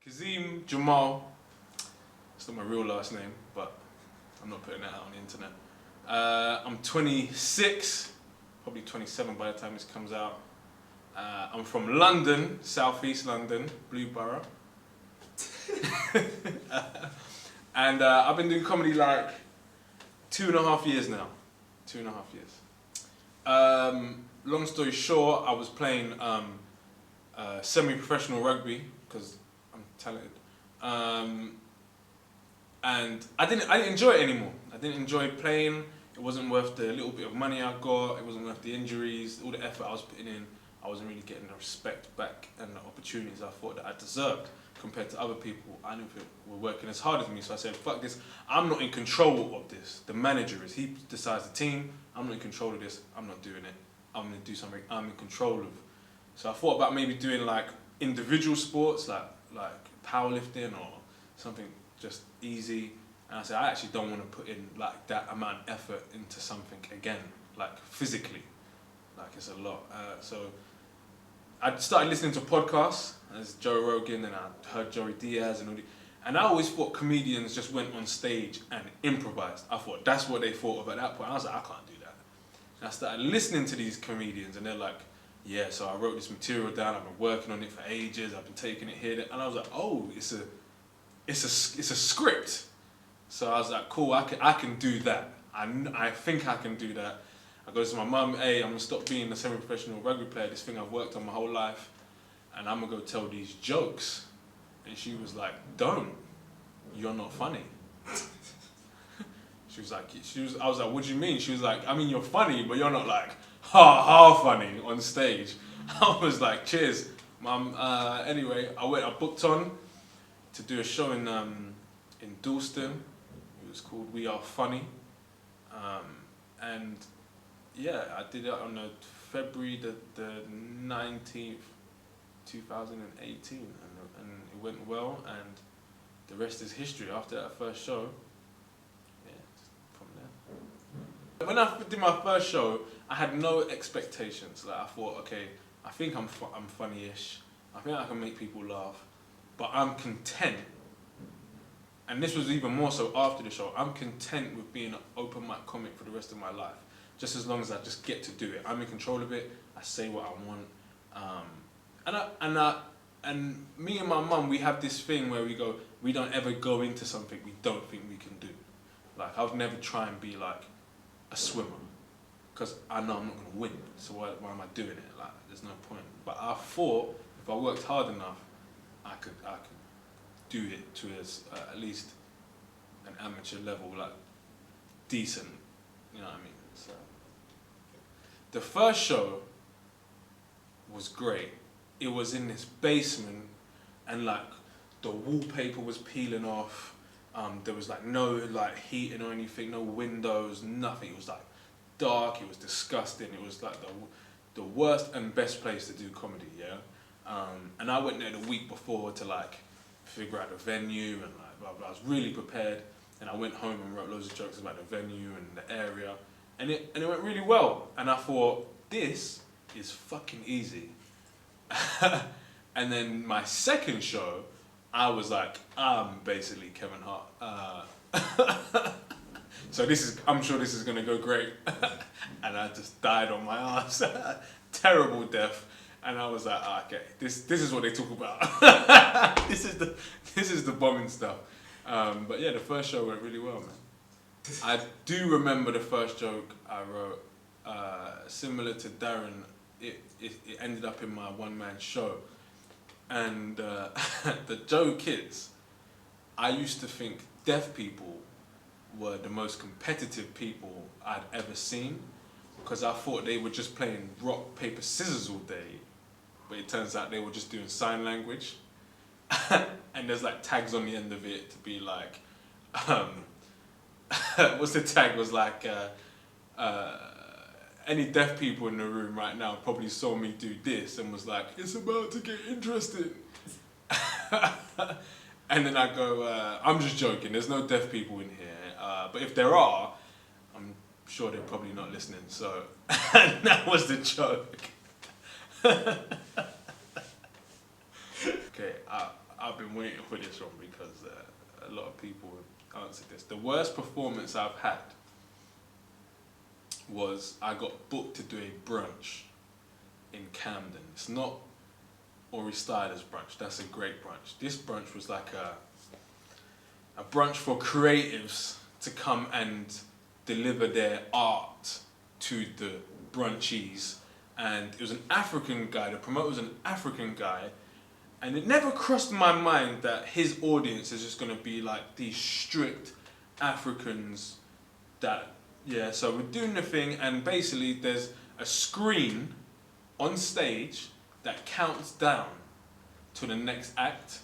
Kazeem Jamal. It's not my real last name, but I'm not putting that out on the internet. I'm 26, probably 27 by the time this comes out. I'm from London, southeast London, Blue Borough. And I've been doing comedy like 2.5 years now. 2.5 years. Long story short, I was playing semi-professional rugby because I'm talented. And I didn't enjoy it anymore. I didn't enjoy playing. It wasn't worth the little bit of money I got. It wasn't worth the injuries, all the effort I was putting in. I wasn't really getting the respect back and the opportunities I thought that I deserved compared to other people I knew were working as hard as me. So I said, fuck this, I'm not in control of this. The manager is, he decides the team, I'm not in control of this, I'm not doing it. I'm gonna do something I'm in control of. So I thought about maybe doing like individual sports, like powerlifting or something just easy. And I said, I actually don't want to put in like that amount of effort into something again, like physically. Like it's a lot. So I started listening to podcasts, as Joe Rogan, and I heard Joey Diaz and all the, and I always thought comedians just went on stage and improvised. I thought that's what they thought of at that point. I was like, I can't do that. And I started listening to these comedians, and they're like, yeah, so I wrote this material down, I've been working on it for ages, I've been taking it here, and I was like, oh, it's a script. So I was like, cool, I can do that. I think I can do that. I go to my mum, hey, I'm gonna stop being a semi-professional rugby player, this thing I've worked on my whole life, and I'm gonna go tell these jokes. And she was like, don't, you're not funny. She was like, I was like, what do you mean? She was like, I mean, you're funny, but you're not like, ha funny on stage. I was like, cheers, mum. Anyway, I booked on to do a show in Dalston. It was called We Are Funny. And yeah, I did it on February the 19th, 2018, and it went well, and the rest is history. After that first show, yeah, from there. When I did my first show, I had no expectations. Like I thought, okay, I think I'm funny-ish. I think I can make people laugh, but I'm content. And this was even more so after the show. I'm content with being an open mic comic for the rest of my life, just as long as I just get to do it. I'm in control of it. I say what I want, and me and my mum, we have this thing where we don't ever go into something we don't think we can do. Like I've never try and be like a swimmer, because I know I'm not gonna win. So why am I doing it? Like there's no point. But I thought if I worked hard enough, I could do it to at least an amateur level, like decent, you know what I mean? So the first show was great. It was in this basement, and like the wallpaper was peeling off. There was like no like heating or anything, no windows, nothing. It was like dark. It was disgusting. It was like the worst and best place to do comedy. Yeah, and I went there the week before to like figure out the venue and like blah blah. I was really prepared, and I went home and wrote loads of jokes about the venue and the area, and it went really well. And I thought, this is fucking easy. And then my second show, I was like, I'm basically Kevin Hart. So I'm sure this is gonna go great. And I just died on my ass. Terrible death. And I was like, okay, this is what they talk about. This is the bombing stuff. But yeah, the first show went really well, man. I do remember the first joke I wrote, similar to Darren. It ended up in my one-man show, and the joke is, I used to think deaf people were the most competitive people I'd ever seen, because I thought they were just playing rock, paper, scissors all day. But it turns out they were just doing sign language. And there's like tags on the end of it to be like, what's the tag? Was like, any deaf people in the room right now probably saw me do this and was like, it's about to get interesting. And then I go, I'm just joking, there's no deaf people in here. But if there are, I'm sure they're probably not listening. So that was the joke. Okay, I've been waiting for this one because a lot of people have answered this. The worst performance I've had was I got booked to do a brunch in Camden. It's not Ori Styler's brunch. That's a great brunch. This brunch was like a brunch for creatives to come and deliver their art to the brunchies. And it was an African guy, the promoter was an African guy, and it never crossed my mind that his audience is just gonna be like these strict Africans that, yeah, so we're doing the thing, and basically there's a screen on stage that counts down to the next act,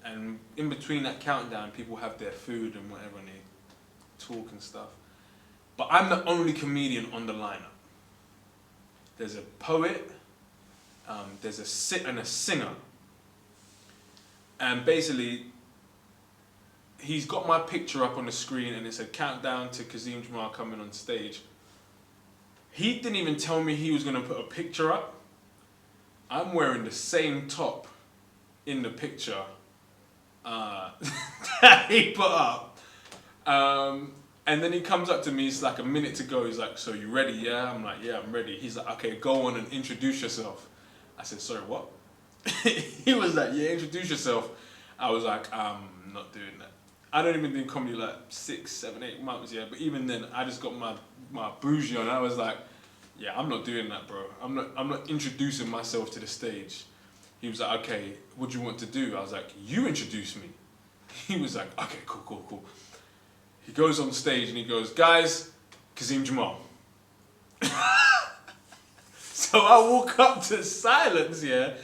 and in between that countdown, people have their food and whatever, and they talk and stuff. But I'm the only comedian on the lineup. There's a poet, there's a singer, and basically, he's got my picture up on the screen, and it said countdown to Kazeem Jamal coming on stage. He didn't even tell me he was gonna put a picture up. I'm wearing the same top in the picture that he put up. And then he comes up to me, it's like a minute to go, he's like, so you ready, yeah? I'm like, yeah, I'm ready. He's like, okay, go on and introduce yourself. I said, sorry, what? He was like, yeah, introduce yourself. I was like, I'm not doing that. I don't even do comedy like 6, 7, 8 months, yeah, but even then, I just got my bougie on. I was like, yeah, I'm not doing that, bro. I'm not introducing myself to the stage. He was like, okay, what do you want to do? I was like, you introduce me. He was like, okay, cool. He goes on stage and he goes, guys, Kazeem Jamal. So I walk up to silence, yeah,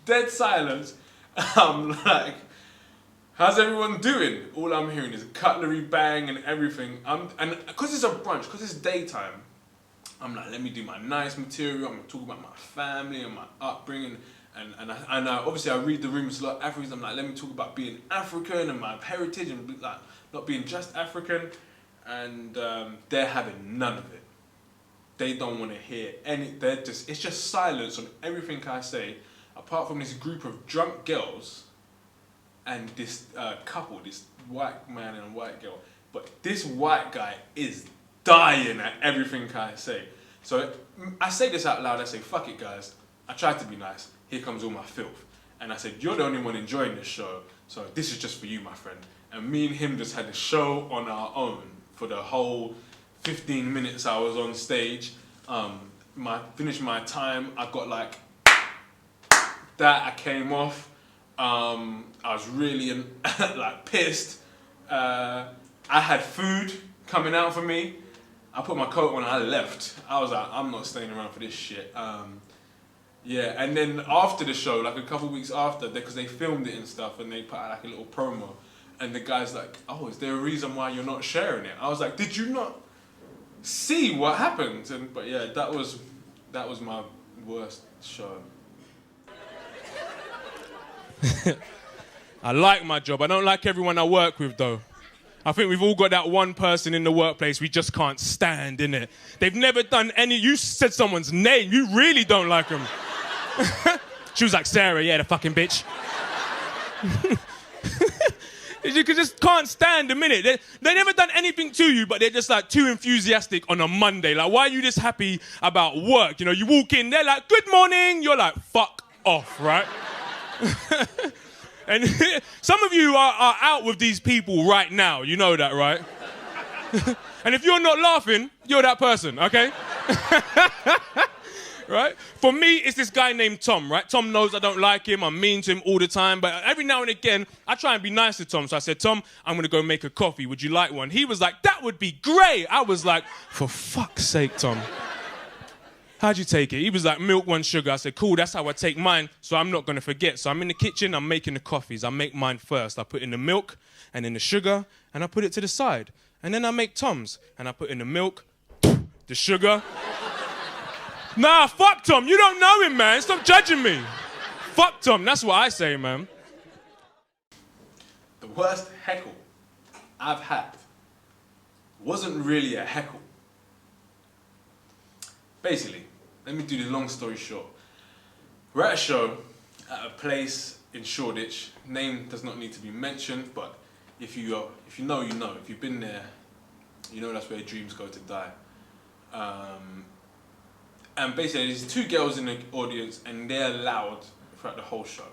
dead silence. I'm like, how's everyone doing? All I'm hearing is a cutlery bang and everything. And because it's a brunch, because it's daytime, I'm like, let me do my nice material. I'm gonna talk about my family and my upbringing. And obviously I read the room, it's a lot of Africans. I'm like, let me talk about being African and my heritage and like not being just African. And they're having none of it. They don't want to hear it's just silence on everything I say, apart from this group of drunk girls and this couple, this white man and white girl. But this white guy is dying at everything I say. So I say this out loud, I say, fuck it guys, I tried to be nice, here comes all my filth. And I said, you're the only one enjoying this show, so this is just for you, my friend. And me and him just had the show on our own for the whole 15 minutes I was on stage. Finished my time, I got like that, I came off. I was really like pissed. I had food coming out for me. I put my coat on and I left. I was like, I'm not staying around for this shit. Yeah, and then after the show, like a couple weeks after, because they filmed it and stuff, and they put out like a little promo, and the guy's like, oh, is there a reason why you're not sharing it? I was like, did you not see what happened? But yeah, that was my worst show. I like my job. I don't like everyone I work with, though. I think we've all got that one person in the workplace we just can't stand, innit? They've never done any... You said someone's name. You really don't like them. She was like, Sarah, yeah, the fucking bitch. You just can't stand a minute. They never done anything to you, but they're just like too enthusiastic on a Monday. Like, why are you just happy about work? You know, you walk in, they're like, good morning. You're like, fuck off, right? And some of you are out with these people right now. You know that, right? And if you're not laughing, you're that person, okay? Right? For me, it's this guy named Tom, right? Tom knows I don't like him. I'm mean to him all the time. But every now and again, I try and be nice to Tom. So I said, Tom, I'm going to go make a coffee. Would you like one? He was like, that would be great. I was like, for fuck's sake, Tom. How'd you take it? He was like, milk, 1 sugar. I said, cool, that's how I take mine, so I'm not going to forget. So I'm in the kitchen, I'm making the coffees. I make mine first. I put in the milk and in the sugar, and I put it to the side. And then I make Tom's, and I put in the milk, the sugar. Nah, fuck Tom. You don't know him, man. Stop judging me. Fuck Tom. That's what I say, man. The worst heckle I've had wasn't really a heckle. Basically, let me do the long story short. We're at a show at a place in Shoreditch. Name does not need to be mentioned, but if you know, you know. If you've been there, you know that's where dreams go to die. And basically, there's two girls in the audience, and they're loud throughout the whole show.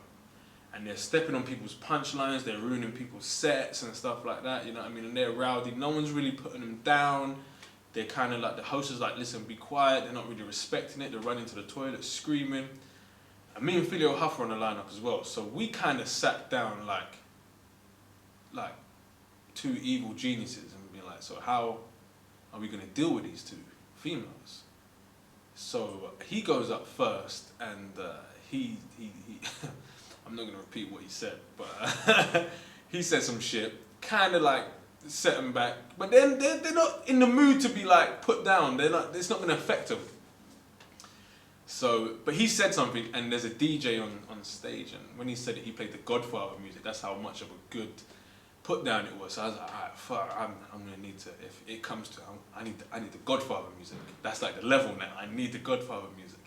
And they're stepping on people's punchlines, they're ruining people's sets and stuff like that, you know what I mean? And they're rowdy, no one's really putting them down. They're kind of like, the host is like, listen, be quiet, they're not really respecting it, they're running to the toilet, screaming. And me and Filio Huff were on the lineup as well, so we kind of sat down like two evil geniuses and be like, so how are we gonna deal with these two females? So he goes up first, and he I'm not gonna repeat what he said, but he said some shit, kind of like set him back. But then they're not in the mood to be like put down. They're not. It's not gonna affect them. So, but he said something, and there's a DJ on stage, and when he said it, he played the Godfather music. That's how much of a good put down it was. So I was like, alright, fuck, I'm gonna need to. If it comes to, I need the Godfather music. That's like the level now. I need the Godfather music.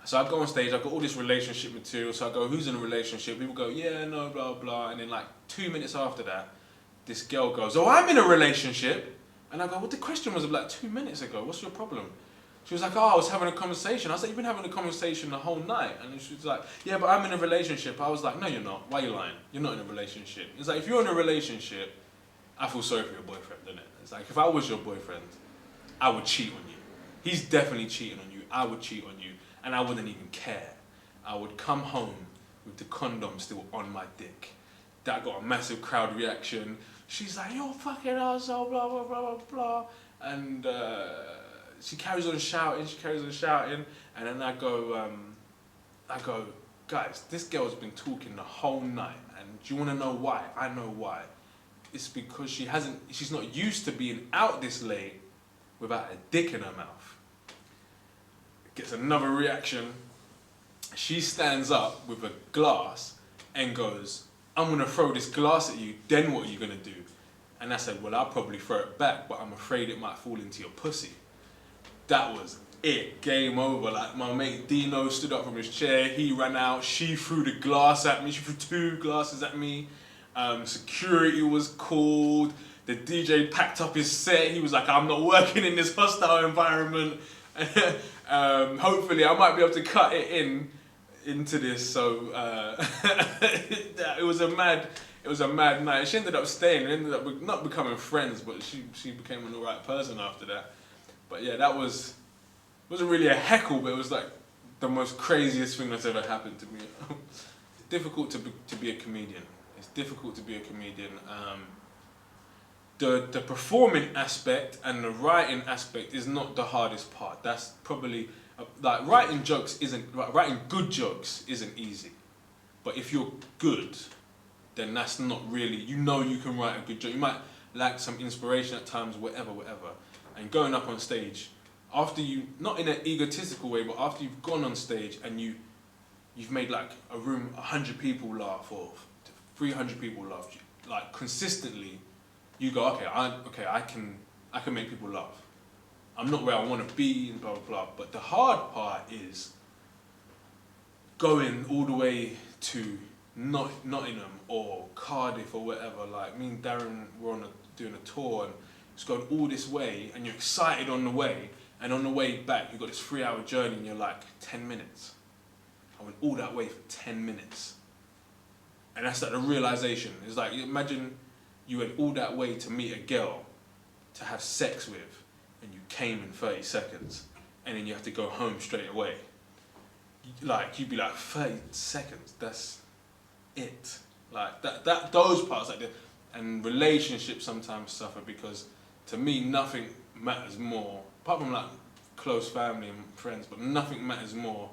So I go on stage, I've got all this relationship material, so I go, who's in a relationship? People go, yeah, no, blah, blah. And then like 2 minutes after that, this girl goes, oh, I'm in a relationship. And I go, well, the question was like 2 minutes ago, what's your problem? She was like, oh, I was having a conversation. I was like, you've been having a conversation the whole night. And she was like, yeah, but I'm in a relationship. I was like, no, you're not. Why are you lying? You're not in a relationship. It's like, if you're in a relationship, I feel sorry for your boyfriend, doesn't it? It's like, if I was your boyfriend, I would cheat on you. He's definitely cheating on you. I would cheat on you. And I wouldn't even care. I would come home with the condom still on my dick. That got a massive crowd reaction. She's like, you're fucking arsehole, blah, blah, blah, blah, blah. And she carries on shouting, and then I go, guys, this girl's been talking the whole night, and do you want to know why? I know why. It's because she's not used to being out this late without a dick in her mouth. Gets another reaction. She stands up with a glass and goes, I'm gonna throw this glass at you, then what are you gonna do? And I said, well, I'll probably throw it back, but I'm afraid it might fall into your pussy. That was it, game over. Like, my mate Dino stood up from his chair, he ran out, she threw the glass at me, she threw 2 glasses at me. Security was called, the DJ packed up his set, he was like, I'm not working in this hostile environment. Hopefully I might be able to cut it into this, so it was a mad night. She ended up staying, we ended up not becoming friends, but she became an alright person after that. But yeah, that wasn't really a heckle, but it was like the most craziest thing that's ever happened to me. It's difficult to be a comedian. It's difficult to be a comedian. The performing aspect and the writing aspect is not the hardest part. That's probably like writing good jokes isn't easy. But if you're good, then that's not really, you know you can write a good joke. You might lack some inspiration at times, whatever. And going up on stage, after you, not in an egotistical way, but after you've gone on stage and you've made like a room 100 people laugh or 300 people laugh, like consistently, you go, I can make people laugh. I'm not where I want to be and blah, blah, blah. But the hard part is going all the way to Nottingham or Cardiff or whatever. Like me and Darren were doing a tour, and it's going all this way, and you're excited on the way, and on the way back, you've got this 3-hour journey, and you're like, 10 minutes. I went all that way for 10 minutes. And that's like the realization. It's like, imagine you went all that way to meet a girl to have sex with, and you came in 30 seconds, and then you have to go home straight away. Like, you'd be like, 30 seconds, that's it. Like, those parts, like and relationships sometimes suffer because, to me, nothing matters more, apart from like close family and friends, but nothing matters more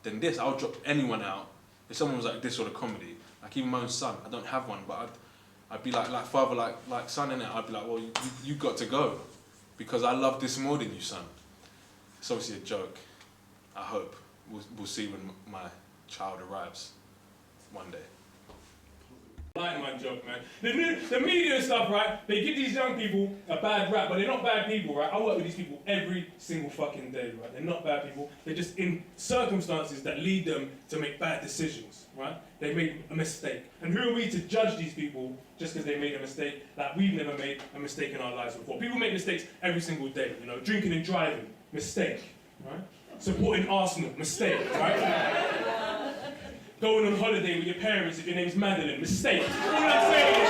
than this. I'll drop anyone out. If someone was like this sort of comedy, like even my own son, I don't have one, but I'd be like father, like son, innit? I'd be like, well, you got to go, because I love this more than you, son. It's obviously a joke. I hope. We'll see when my child arrives one day. I like my joke, man. man. The media and stuff, right? They give these young people a bad rap, but they're not bad people, right? I work with these people every single fucking day, right? They're not bad people. They're just in circumstances that lead them to make bad decisions, right? They made a mistake. And who are we to judge these people just because they made a mistake? Like, we've never made a mistake in our lives before. People make mistakes every single day, you know? Drinking and driving, mistake, right? Supporting Arsenal, mistake, right? Going on holiday with your parents if your name's Madeline, mistake. All I'm saying is...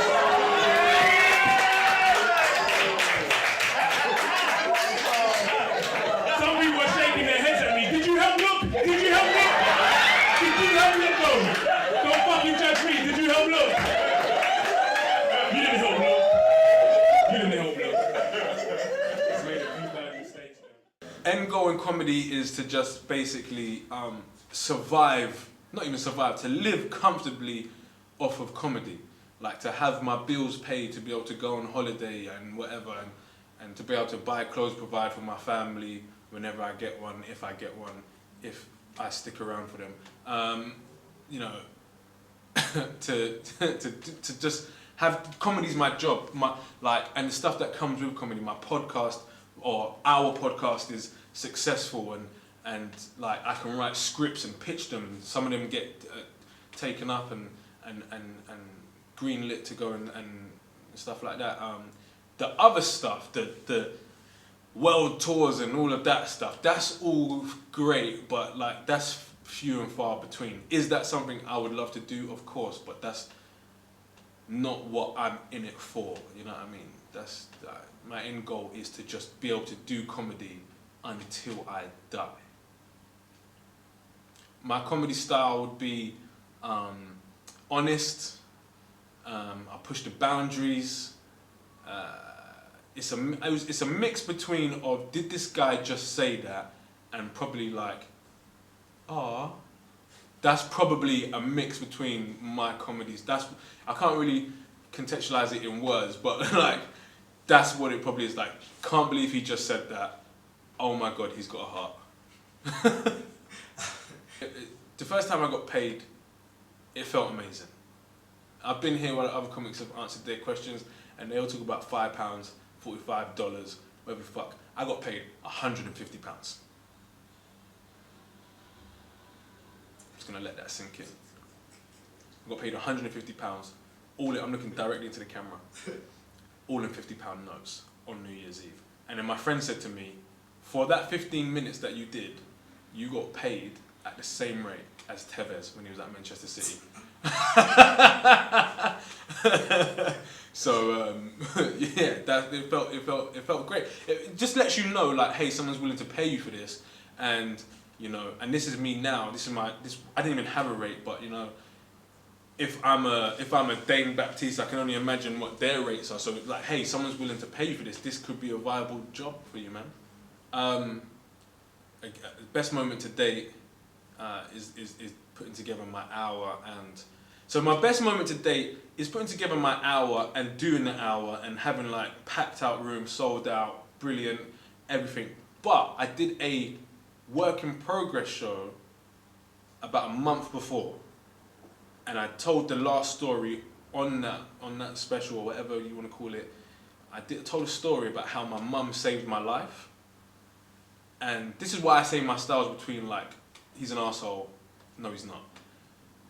Some people are shaking their heads at me. Did you help look? Did you help look? Did you help look though? Don't fucking judge me. Did you help look? You didn't help look. You didn't help look. It's made a few bad mistakes, man. End goal in comedy is to just basically survive. Not even survive, to live comfortably off of comedy. Like to have my bills paid, to be able to go on holiday and whatever, and to be able to buy clothes, provide for my family whenever I get one, if I get one, if I stick around for them. You know, to just have comedy's my job, and the stuff that comes with comedy. My podcast or our podcast is successful and like I can write scripts and pitch them. Some of them get taken up and greenlit to go and stuff like that. The other stuff, the world tours and all of that stuff, that's all great, but like that's few and far between. Is that something I would love to do? Of course, but that's not what I'm in it for. You know what I mean? That's my end goal is to just be able to do comedy until I die. My comedy style would be honest. I push the boundaries. It's a mix between of did this guy just say that, and probably like, ah, that's probably a mix between my comedies. I can't really contextualize it in words, but like that's what it probably is. Like, can't believe he just said that. Oh my God, he's got a heart. The first time I got paid, it felt amazing. I've been here while other comics have answered their questions, and they all talk about £5, $45, whatever the fuck. I got paid £150. I'm just gonna let that sink in. I got paid £150. I'm looking directly into the camera. All in £50 notes on New Year's Eve. And then my friend said to me, for that 15 minutes that you did, you got paid at the same rate as Tevez when he was at Manchester City. So yeah, it felt great. It just lets you know, like, hey, someone's willing to pay you for this, and you know, and this is me now. I didn't even have a rate, but you know, if I'm a Dane Baptiste, I can only imagine what their rates are. So like, hey, someone's willing to pay you for this. This could be a viable job for you, man. Best moment to date is putting together my hour, and so my best moment to date is putting together my hour and doing the hour and having like packed out room, sold out, brilliant, everything. But I did a work in progress show about a month before, and I told the last story on that special or whatever you want to call it. Told a story about how my mum saved my life. And this is why I say my style's between like, he's an arsehole, no he's not.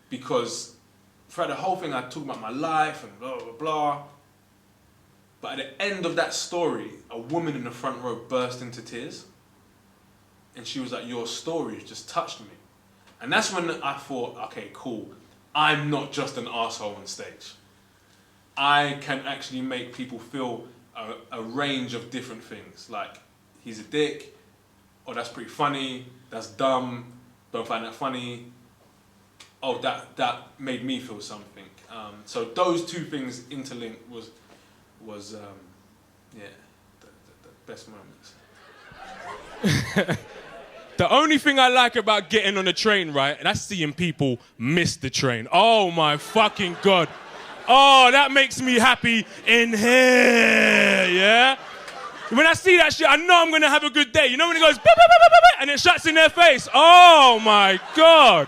Because throughout the whole thing I talk about my life and blah, blah, blah. But at the end of that story, a woman in the front row burst into tears. And she was like, your story just touched me. And that's when I thought, okay, cool. I'm not just an arsehole on stage. I can actually make people feel a range of different things. Like, he's a dick, oh, that's pretty funny, that's dumb, don't find that funny. Oh, that made me feel something. So those two things interlinked was the best moments. The only thing I like about getting on a train, right, that's seeing people miss the train. Oh my fucking God. Oh, that makes me happy in here, yeah? When I see that shit, I know I'm gonna have a good day. You know when it goes, bah, bah, bah, bah, bah, and it shuts in their face? Oh my God.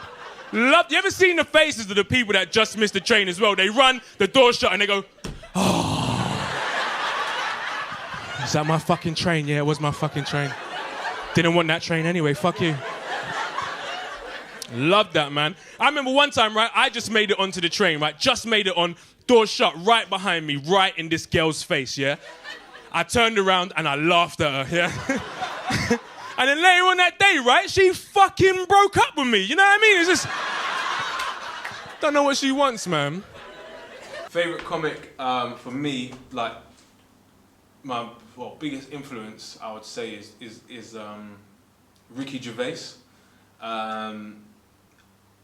Love. You ever seen the faces of the people that just missed the train as well? They run, the door's shut, and they go, is that my fucking train? Yeah, it was my fucking train. Didn't want that train anyway, fuck you. Love that, man. I remember one time, right, I just made it onto the train, right? Just made it on, door shut right behind me, right in this girl's face, yeah? I turned around and I laughed at her, yeah? And then later on that day, right, she fucking broke up with me, you know what I mean? It's just, don't know what she wants, man. Favorite comic for me, like, my biggest influence, I would say, is Ricky Gervais.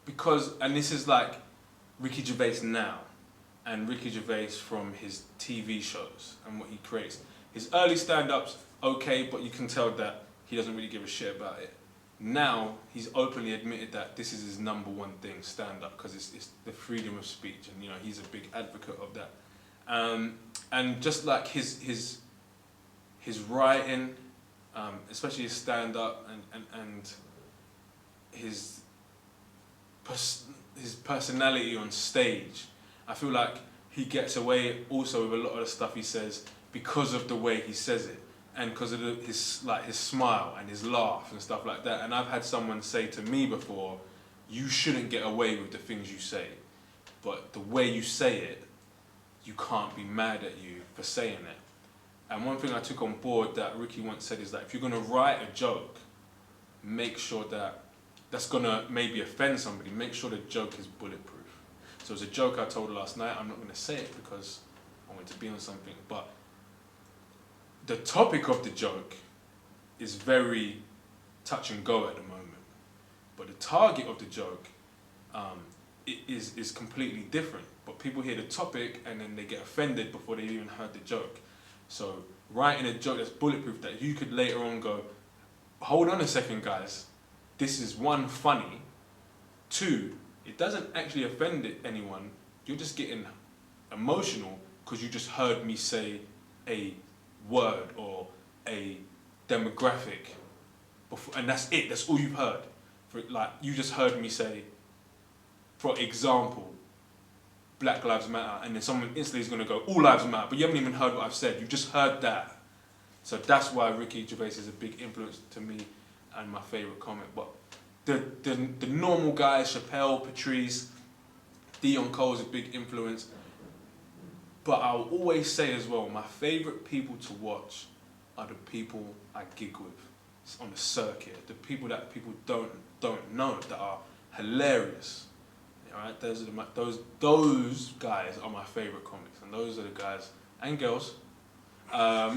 Because, and this is like Ricky Gervais now, and Ricky Gervais from his TV shows and what he creates. His early stand-ups, okay, but you can tell that he doesn't really give a shit about it. Now, he's openly admitted that this is his number one thing, stand-up, because it's the freedom of speech, and you know, he's a big advocate of that. And just like his writing, especially his stand-up and his personality on stage, I feel like he gets away also with a lot of the stuff he says because of the way he says it, and because of his smile and his laugh and stuff like that. And I've had someone say to me before, you shouldn't get away with the things you say, but the way you say it, you can't be mad at you for saying it. And one thing I took on board that Ricky once said is that if you're going to write a joke, make sure that that's going to maybe offend somebody, make sure the joke is bulletproof. So it was a joke I told last night. I'm not going to say it because I want to be on something, but the topic of the joke is very touch and go at the moment. But the target of the joke is completely different. But people hear the topic and then they get offended before they even heard the joke. So writing a joke that's bulletproof that you could later on go, hold on a second, guys. This is one, funny. Two, it doesn't actually offend anyone. You're just getting emotional because you just heard me say a word or a demographic before, and that's it. That's all you've heard. For like, you just heard me say, for example, Black Lives Matter, and then someone instantly is going to go, all lives matter, but you haven't even heard what I've said. You've just heard that. So that's why Ricky Gervais is a big influence to me and my favourite comic. But the normal guys, Chappelle, Patrice, Dion Cole is a big influence. But I'll always say as well, my favourite people to watch are the people I gig with on the circuit, the people that people don't know that are hilarious. All right, those guys are my favourite comics, and those are the guys and girls that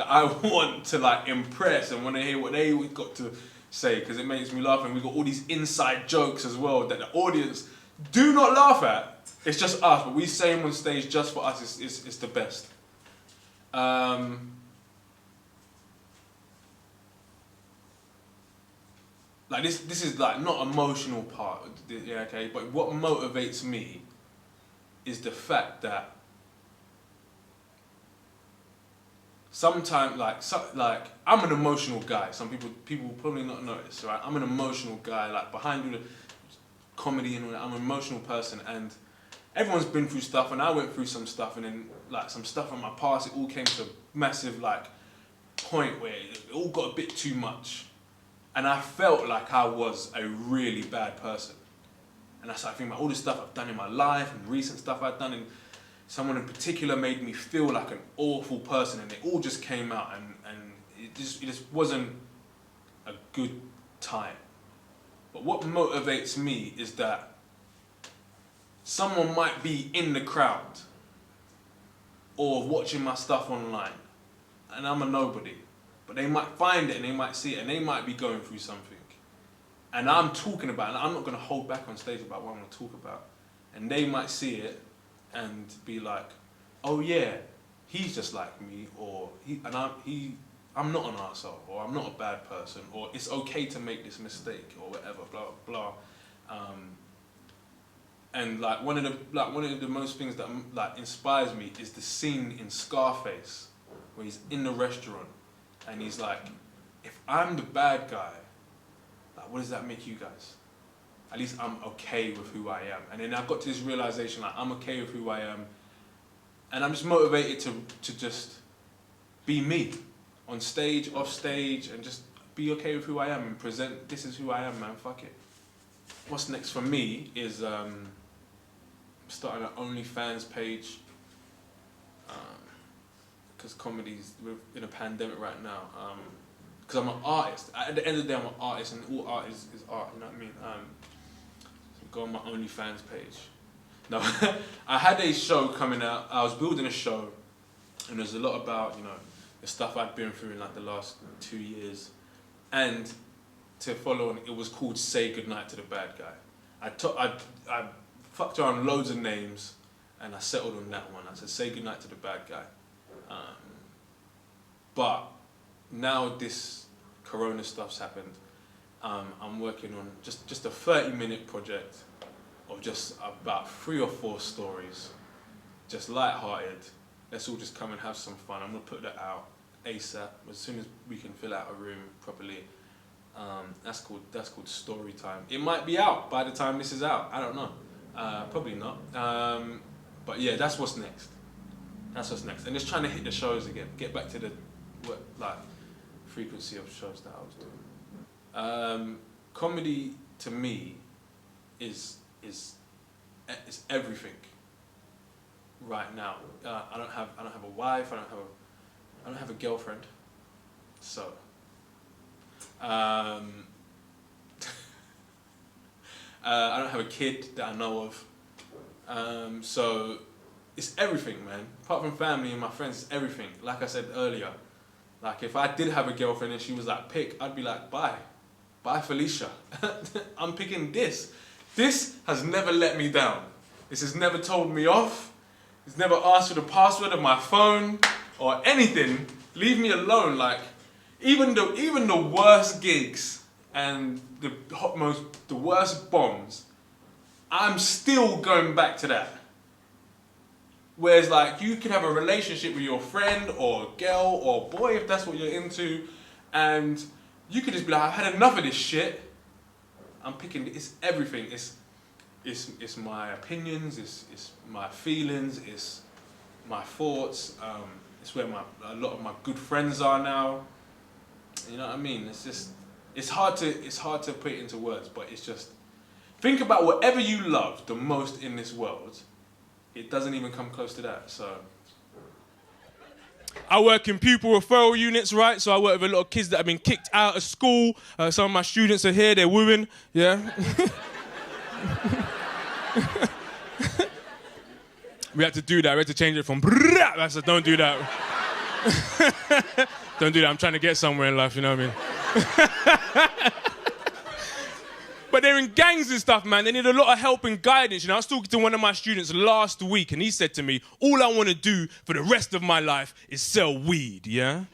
I want to like impress and want to hear what they got to say, because it makes me laugh, and we got all these inside jokes as well that the audience do not laugh at. It's just us, but we say them on stage just for us. It's the best. Like this is like not emotional part, yeah, okay. But what motivates me is the fact that sometimes, like I'm an emotional guy. Some people probably not notice, right? I'm an emotional guy. Like behind the comedy and all that, I'm an emotional person, and everyone's been through stuff, and I went through some stuff, and then like some stuff from my past, it all came to a massive like point where it all got a bit too much. And I felt like I was a really bad person. And I started thinking about all the stuff I've done in my life and recent stuff I've done, and someone in particular made me feel like an awful person, and it all just came out, and it just wasn't a good time. But what motivates me is that someone might be in the crowd or watching my stuff online, and I'm a nobody. But they might find it and they might see it and they might be going through something. And I'm talking about it, and I'm not going to hold back on stage about what I'm going to talk about. And they might see it and be like, oh yeah, he's just like me, or I'm not an arsehole, or I'm not a bad person, or it's okay to make this mistake, or whatever, blah, blah. And like one of the most things that like inspires me is the scene in Scarface where he's in the restaurant. And he's like, if I'm the bad guy, like, what does that make you guys? at least I'm okay with who I am. And then I got to this realization, like, I'm okay with who I am, and I'm just motivated to just be me, on stage, off stage, and just be okay with who I am and present, this is who I am, man, fuck it. What's next for me is starting an OnlyFans page, because comedy's, we're in a pandemic right now, because I'm an artist. At the end of the day, I'm an artist, and all art is art, you know what I mean? So go on my OnlyFans page. No, I had a show coming out, I was building a show, and there's a lot about, you know, the stuff I'd been through in like the last 2 years. And to follow on, it was called Say Goodnight to the Bad Guy. I fucked around loads of names, and I settled on that one. I said, Say Goodnight to the Bad Guy. But now this Corona stuff's happened, I'm working on just a 30-minute project of just about 3 or 4 stories, just light-hearted. Let's all just come and have some fun. I'm gonna put that out ASAP, as soon as we can fill out a room properly. That's called Story Time. It might be out by the time this is out. I don't know. Probably not. But yeah, that's what's next. That's what's next. And just trying to hit the shows again. Get back to the frequency of shows that I was doing. Comedy to me is everything right now. I don't have a wife. I don't have a girlfriend. So. I don't have a kid that I know of. So it's everything, man. Apart from family and my friends, it's everything. Like I said earlier, like if I did have a girlfriend and she was like, pick, I'd be like, bye. Bye, Felicia. I'm picking this. This has never let me down. This has never told me off. It's never asked for the password of my phone or anything. Leave me alone. Like, even the worst gigs and the worst bombs, I'm still going back to that. Whereas like you could have a relationship with your friend or girl or boy, if that's what you're into, and you could just be like, I've had enough of this shit. I'm picking, it's everything. It's my opinions, it's my feelings, it's my thoughts. It's where a lot of my good friends are now. You know what I mean? It's hard to put it into words, but it's just, think about whatever you love the most in this world. It doesn't even come close to that, so. I work in pupil referral units, right? So I work with a lot of kids that have been kicked out of school. Some of my students are here, they're wooing, yeah? We had to do that, we had to change it from brrrr. I said, don't do that. Don't do that, I'm trying to get somewhere in life, you know what I mean? But they're in gangs and stuff, man. They need a lot of help and guidance. You know, I was talking to one of my students last week, and he said to me, all I want to do for the rest of my life is sell weed, yeah?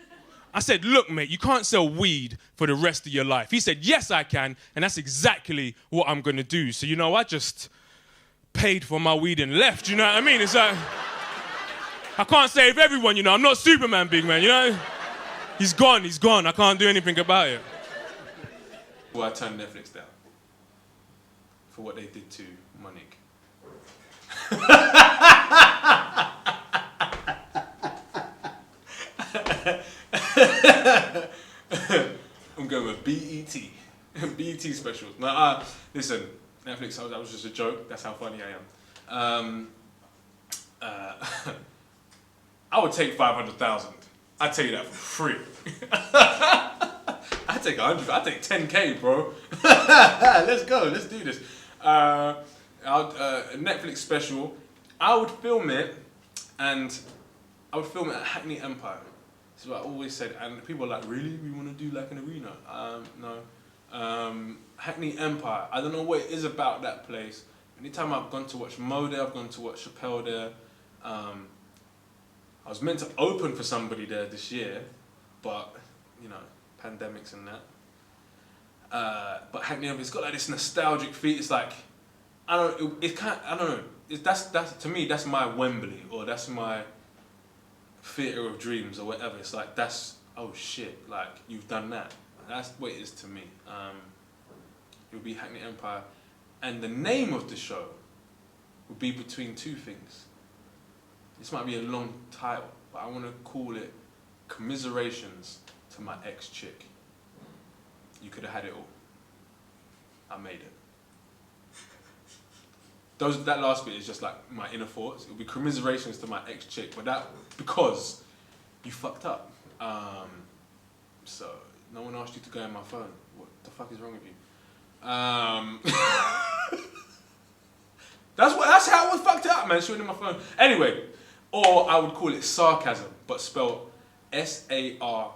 I said, look, mate, you can't sell weed for the rest of your life. He said, yes, I can, and that's exactly what I'm going to do. So, you know, I just paid for my weed and left, you know what I mean? It's like, I can't save everyone, you know. I'm not Superman, big man, you know? He's gone. I can't do anything about it. Well, I turned Netflix down for what they did to Monique. I'm going with BET. BET specials. Now, listen, Netflix, that was just a joke. That's how funny I am. I would take 500,000. I'd tell you that for free. I'd take 100. I'd take 10K, bro. Let's go. Let's do this. Netflix special. I would film it, and I would film it at Hackney Empire. This is what I always said. And people are like, really? We want to do like an arena? No. Hackney Empire. I don't know what it is about that place. Anytime I've gone to watch Mo there, I've gone to watch Chappelle there. I was meant to open for somebody there this year, but, you know, pandemics and that. But Hackney Empire, it's got like this nostalgic feel. It's like, I don't know. That's to me, that's my Wembley, or that's my theatre of dreams, or whatever. It's like, that's, oh shit, like, you've done that. That's what it is to me. It would be Hackney Empire. And the name of the show would be between two things. This might be a long title, but I want to call it Commiserations to My Ex-Chick. You could have had it all. I made it. That last bit is just like my inner thoughts. It'll be commiserations to my ex-chick, but that because you fucked up. So no one asked you to go in my phone. What the fuck is wrong with you? That's how I was fucked up, man. She went in my phone. Anyway, or I would call it sarcasm, but spelled SARKAZ''M.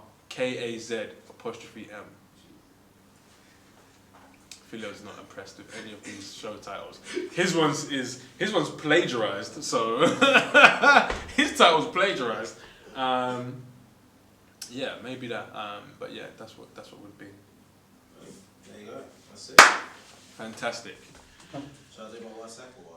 Philo's not impressed with any of these show titles. His one's plagiarized, so his title's plagiarized. Yeah, maybe that. But yeah, that's what would be. There you go. That's it. Fantastic. Shall I do my WhatsApp or what?